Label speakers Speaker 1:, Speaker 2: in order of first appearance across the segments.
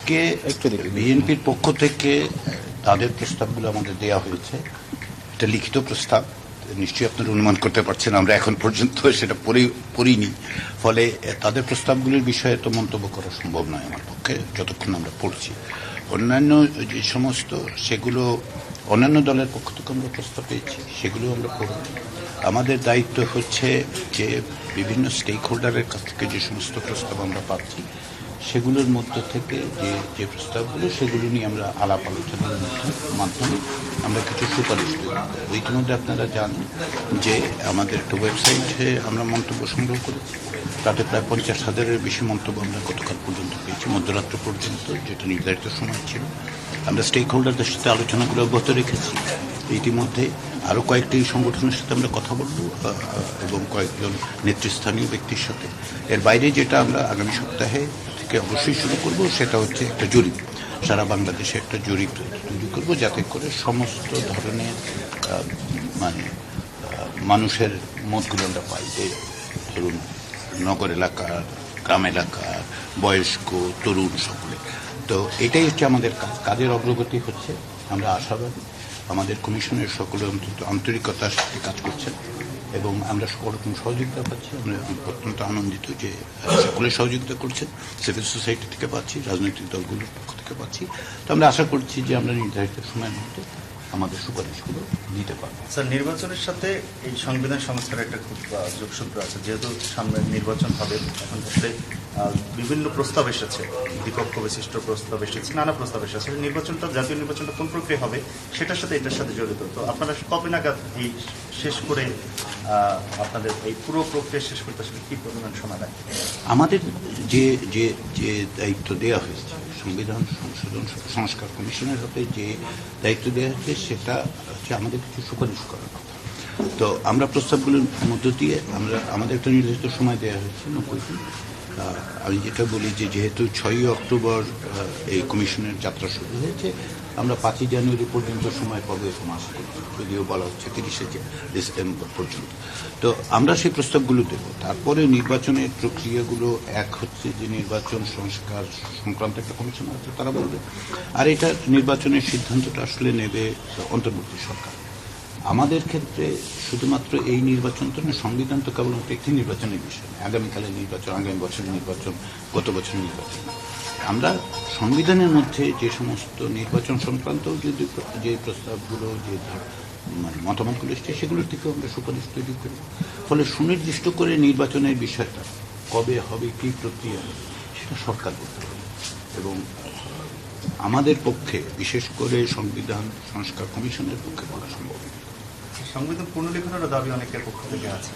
Speaker 1: আজকে বিএনপির পক্ষ থেকে তাদের প্রস্তাবগুলো আমাদের দেয়া হয়েছে। এটা লিখিত প্রস্তাব, নিশ্চয়ই আপনারা অনুমান করতে পারছেন আমরা এখন পর্যন্ত সেটা পড়িনি। ফলে তাদের প্রস্তাবগুলির বিষয়ে তো মন্তব্য করা সম্ভব নয় আমার পক্ষে যতক্ষণ আমরা পড়ছি। অন্যান্য যে সমস্ত সেগুলো অন্যান্য দলের পক্ষ থেকে আমরা প্রস্তাব পেয়েছি, সেগুলো আমরা পড়ব। আমাদের দায়িত্ব হচ্ছে যে বিভিন্ন স্টেক হোল্ডারের কাছ থেকে যে সমস্ত প্রস্তাব আমরা পাচ্ছি সেগুলোর মধ্যে থেকে যে প্রস্তাবগুলো সেগুলো নিয়ে আমরা আলাপ আলোচনার মাধ্যমে আমরা কিছু সুপারিশ করি। ইতিমধ্যে আপনারা জানেন যে আমাদের একটা ওয়েবসাইটে আমরা মন্তব্য সংগ্রহ করেছি, তাতে প্রায় 50,000-এর বেশি মন্তব্য আমরা গতকাল পর্যন্ত পেয়েছি, মধ্যরাত্র পর্যন্ত, যেটা নির্ধারিত সময় ছিল। আমরা স্টেক হোল্ডারদের সাথে আলোচনাগুলো অব্যাহত রেখেছি। ইতিমধ্যে আরও কয়েকটি সংগঠনের সাথে আমরা কথা বলবো এবং কয়েকজন নেতৃস্থানীয় ব্যক্তির সাথে। এর বাইরে যেটা আমরা আগামী সপ্তাহে থেকে অবশ্যই শুরু করব সেটা হচ্ছে একটা জরিপ, সারা বাংলাদেশে একটা জরিপ তৈরি করব, যাতে করে সমস্ত ধরনের মানুষের মতগুলো আমরা পাই, যে ধরুন নগর এলাকার, গ্রাম এলাকার, বয়স্ক, তরুণ, সকলে। তো এটাই হচ্ছে আমাদের কাজের অগ্রগতি হচ্ছে। আমরা আশাবাদী আমাদের কমিশনের সকলে আন্তরিকতার সাথে কাজ করছেন এবং আমরা সকল রকম সহযোগিতা পাচ্ছি। আমরা অত্যন্ত আনন্দিত যে সকলে সহযোগিতা করছেন, সিভিল সোসাইটি থেকে পাচ্ছি, রাজনৈতিক দলগুলোর পক্ষ থেকে পাচ্ছি। তো আমরা আশা করছি যে আমরা নির্ধারিত সময়ের মধ্যে আমাদের সুপারিশগুলো দিতে পারবো।
Speaker 2: স্যার, নির্বাচনের সাথে এই সংবিধান সংস্কারের একটা খুব যোগসূত্র আছে। যেহেতু সামনে নির্বাচন হবে, এখন আসলে বিভিন্ন প্রস্তাব এসেছে, দ্বিপক্ষ বিশিষ্ট প্রস্তাব এসেছে, নানা প্রস্তাব এসেছে। নির্বাচনটা, জাতীয় নির্বাচনটা কোন প্রক্রিয়া হবে সেটার সাথে এটার সাথে জড়িত। তো আপনারা কবে নাগাদ এই শেষ করে আপনাদের এই পুরো প্রক্রিয়া শেষ করতে আসলে কি পরিমাণ সময় লাগে?
Speaker 1: আমাদের যে যে যে দায়িত্ব দেওয়া হয়েছে সংবিধান সংশোধন সংস্কার কমিশনের হাতে, যে দায়িত্ব দেওয়া হয়েছে সেটা হচ্ছে আমাদের কিছু সুপারিশ করার কথা। তো আমরা প্রস্তাবগুলোর মধ্য দিয়ে আমাদের একটা নির্দিষ্ট সময় দেওয়া হয়েছে 90 দিন। আমি যেটা বলি যে যেহেতু 6ই অক্টোবর এই কমিশনের যাত্রা শুরু হয়েছে, আমরা 5ই জানুয়ারি পর্যন্ত সময় পাবো এরকম আশা করছি, যদিও বলা হচ্ছে 30শে ডিসেম্বর পর্যন্ত। তো আমরা সেই প্রস্তাবগুলো দেব। তারপরে নির্বাচনের প্রক্রিয়াগুলো এক হচ্ছে যে নির্বাচন সংস্কার সংক্রান্ত একটা কমিশন আছে, তারা বলবে। আর এটা নির্বাচনের সিদ্ধান্তটা আসলে নেবে অন্তর্বর্তী সরকার। আমাদের ক্ষেত্রে শুধুমাত্র এই নির্বাচন তো না, সংবিধান তো কেবলমাত্র একটি নির্বাচনের বিষয়। আগামীকালের নির্বাচন, আগামী বছরের নির্বাচন, গত বছরের নির্বাচন। আমরা সংবিধানের মধ্যে যে সমস্ত নির্বাচন সংক্রান্ত যে প্রস্তাবগুলো, যে মতামতগুলো এসছে, সেগুলোর থেকেও আমরা সুপারিশ তৈরি করি। ফলে সুনির্দিষ্ট করে নির্বাচনের বিষয়টা কবে হবে, কী প্রক্রিয়া হবে, সেটা সরকার করতে হবে। এবং আমাদের পক্ষে, বিশেষ করে সংবিধান সংস্কার কমিশনের পক্ষে বলা সম্ভব।
Speaker 2: সংবিধান পুনর্লিখনের দাবি অনেকের পক্ষ থেকে আছে।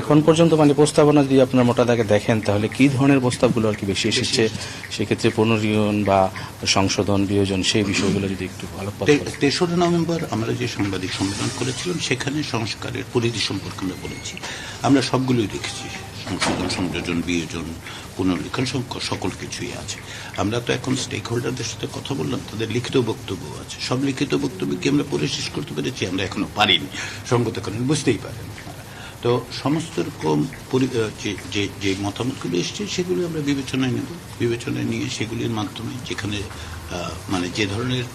Speaker 3: এখন পর্যন্ত প্রস্তাবনা যদি আপনার মোটা দাগে দেখেন, তাহলে কি ধরনের প্রস্তাবগুলো আর কি বেশি এসেছে? সেক্ষেত্রে পুনর্লিখন বা সংশোধন, বিয়োজন, সেই বিষয়গুলো যদি একটু আলোকপাত করেন।
Speaker 1: 3রা নভেম্বর আমরা যে সাংবাদিক সম্মেলন করেছিলাম, সেখানে সংস্কারের পরিধি সম্পর্কে আমরা বলেছি। আমরা সবগুলোই দেখেছি, সংশোধন, সংযোজন, বিয়োজন, পুনর্লিখন, সকল কিছুই আছে। আমরা তো এখন স্টেক হোল্ডারদের সাথে কথা বললাম, তাদের লিখিত বক্তব্য আছে। সব লিখিত বক্তব্য কি আমরা পড়ে শেষ করতে পেরেছি? আমরা এখনো পারিনি, সঙ্গত কারণে বুঝতেই পারেন। তো সমস্ত রকম যে মতামতগুলো এসছে সেগুলো আমরা বিবেচনায় নেব। বিবেচনায় নিয়ে সেগুলির মাধ্যমে যেখানে যে ধরনের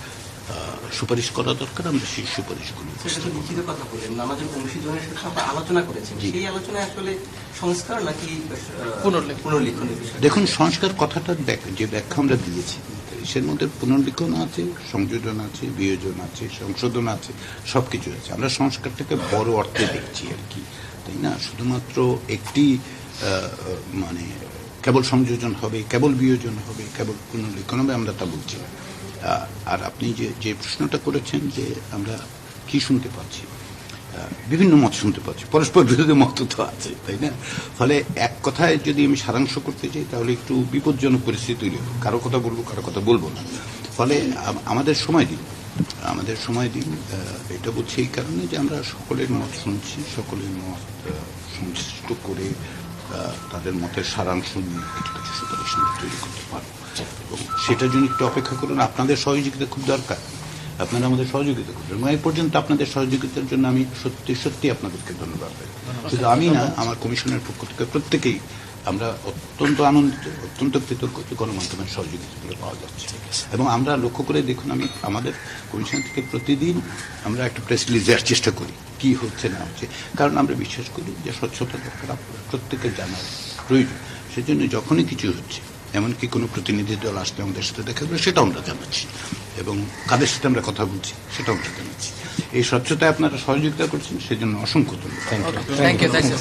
Speaker 1: সুপারিশ করা দরকার, আমরা সেই সুপারিশগুলো।
Speaker 4: লিখিত কথা বললেন, আমাদের অংশীদারের সাথে আমরা আলোচনা করেছেন, সেই আলোচনায় আসলে সংস্কার নাকি পুনর্লিখনের বিষয়?
Speaker 1: দেখুন, সংস্কার কথাটার যে ব্যাখ্যা আমরা দিয়েছি, সের মধ্যে পুনর্লিখন আছে, সংযোজন আছে, বিয়োজন আছে, সংশোধন আছে, সবকিছু আছে। আমরা সংস্কারটাকে বড় অর্থে দেখছি আর কি, তাই না? শুধুমাত্র একটি কেবল সংযোজন হবে, কেবল বিয়োজন হবে, কেবল পুনর্লিখন হবে, আমরা তা বলছি না। আর আপনি যে প্রশ্নটা করেছেন যে আমরা কি শুনতে পাচ্ছি, বিভিন্ন মত শুনতে পাচ্ছি, পরস্পর বিরোধী মত তো আছে, তাই না? ফলে এক কথায় যদি আমি সারাংশ করতে চাই, তাহলে একটু বিপজ্জনক পরিস্থিতি তৈরি হবে। কারো কথা বলবো, কারো কথা বলবো না। ফলে আমাদের সময় দিন, এটা বলছি এই কারণে যে আমরা সকলের মত শুনছি, সকলের মত সংশ্লিষ্ট করে তাদের মতের সারাংশ নিয়ে কিছু কিছু সুপারিশ তৈরি করতে পারবো। এবং সেটার জন্য একটু অপেক্ষা করুন। আপনাদের সহযোগিতা খুব দরকার, আপনারা আমাদের সহযোগিতা করবেন। এই পর্যন্ত আপনাদের সহযোগিতার জন্য আমি সত্যি আপনাদেরকে ধন্যবাদ দেব। শুধু আমি না, আমার কমিশনের পক্ষ থেকে প্রত্যেকেই আমরা অত্যন্ত আনন্দিত, অত্যন্ত কৃতজ্ঞ যে গণমাধ্যমের সহযোগিতাগুলো পাওয়া যাচ্ছে। এবং আমরা লক্ষ্য করে দেখুন, আমাদের কমিশন থেকে প্রতিদিন আমরা একটা প্রেস রিলিজ দেওয়ার চেষ্টা করি কি হচ্ছে না হচ্ছে, কারণ আমরা বিশ্বাস করি যে স্বচ্ছতা দরকার, প্রত্যেকের জানার প্রয়োজন। সেজন্য যখনই কিছু হচ্ছে, এমনকি কোনো প্রতিনিধি দল আসলে আমাদের সাথে দেখা যাবে, সেটাও আমরা জানাচ্ছি, এবং কাদের সাথে আমরা কথা বলছি সেটাও আমরা জানাচ্ছি। এই স্বচ্ছতায় আপনারা সহযোগিতা করছেন, সেজন্য অসংখ্য ধন্যবাদ।
Speaker 3: Thank you.